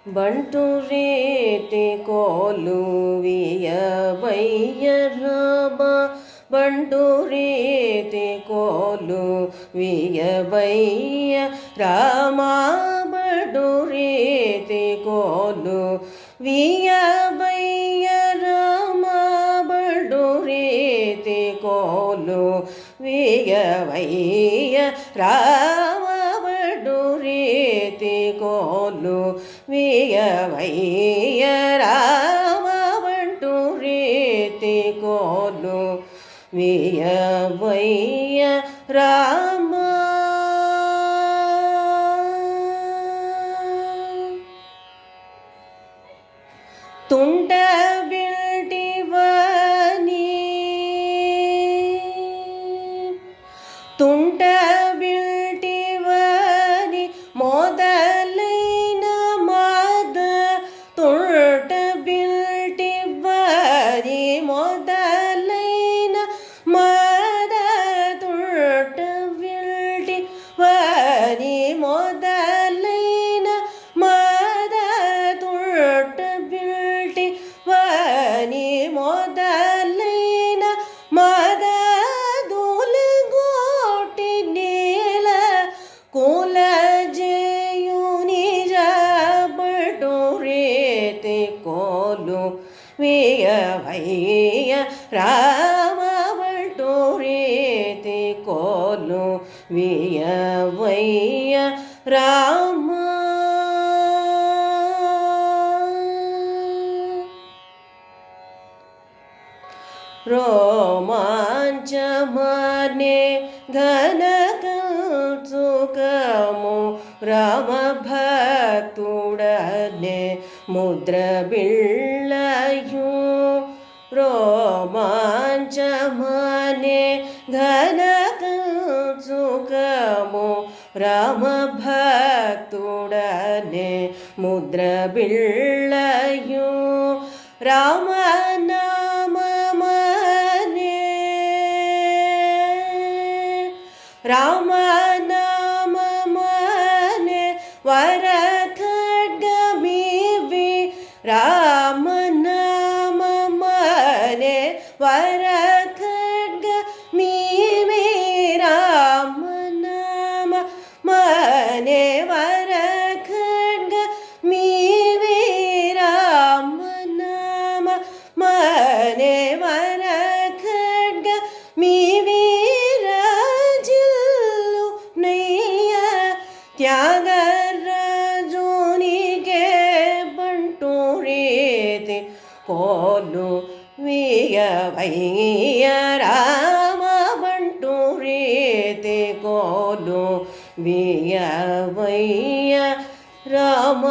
ಬಂಟು ರೀತಿ ಕೋಲುವಿಯ ಬಯ್ಯ ರಾಮ ಬಂಟು ರೀತಿ ಕೋಲುವಿಯ ಬಯ್ಯ ರಾಮ ಬಂಟು ರೀತಿ ಕೋಲುವಿಯ ಬಯ್ಯ ರಾಮ ಬಂಟು ರೀತಿ ಕೋಲುವಿಯ ಬಯ್ಯ ರಾಮ ಬಂಟು ರೀತಿ ಕೋಲುವಿಯ ರಾಮ ಬಂಟು ರೀತಿ ಕೋಲುವಿಯ ರಾಮ ತುಂಟ ಬಿಲ್ಟಿವನಿ ತುಂಟ ಬಿಲ್ಟಿವನಿ ಮೊದಲೈನ ಮಾದ ತುಂಟ ಬಿಲ್ಟಿವನಿ ಮೊದಲೈನ ಮಾದ ತುಂಟ ಬಿಲ್ಟಿವನಿ ಮೊದಲೈನ ಮಾದ ತುಂಟ ಬಿಲ್ಟಿವನಿ ಮೊದಲೈನ ಮಾದ ದುಲಗೋಟಿ ನೀಲ ಕುಲ ಜಯು ನಿಜ ಬಟು ರೀತಿ ಕೋಲುವಿಯ ಬಯ್ಯ ರಾಮ ಬಟು ರೀತಿ ಕೋಲುವಿಯ ಬಯ್ಯ ರಾಮ ರೋಮಾಂಚ ಮನೆ ಘನ ಸುಖಮು ರಾಮ ಭಕ್ತುಡನೆ ಮುದ್ರ ಬಿಳ್ಳಯು ರೋಮಾಂಚ ಮನೆ ಘನ ಸುಖಮು ರಾಮ ಭಕ್ತುಡನೆ ಮುದ್ರ ಬಿಳ್ಳಯು ರಾಮ ನಾಮ ಮನೆ ರಾಮ ನಾಮ ಮನೆ ವರ ಖಡ್ಗಮೀವಿ ರಾಮ ನಾಮ ಮನೆ ವರ ಖಡ್ಗಮೀವಿ ರಾಮ ನಾಮ ಮನೆ ವರ ಖಡ್ಗಮೀವಿ ರಾಮ ನಾಮ ಮನೆ ವರ ಖಡ್ಗಮೀವಿ ತ್ಯಾಗರಾಜುನಿಗೆ ಬಂಟು ರೀತಿ ಕೋಲುವಿಯ ಬಯ್ಯ ರಾಮ ಬಂಟು ರೀತಿ ಕೋಲುವಿಯ ಬಯ್ಯ ರಾಮ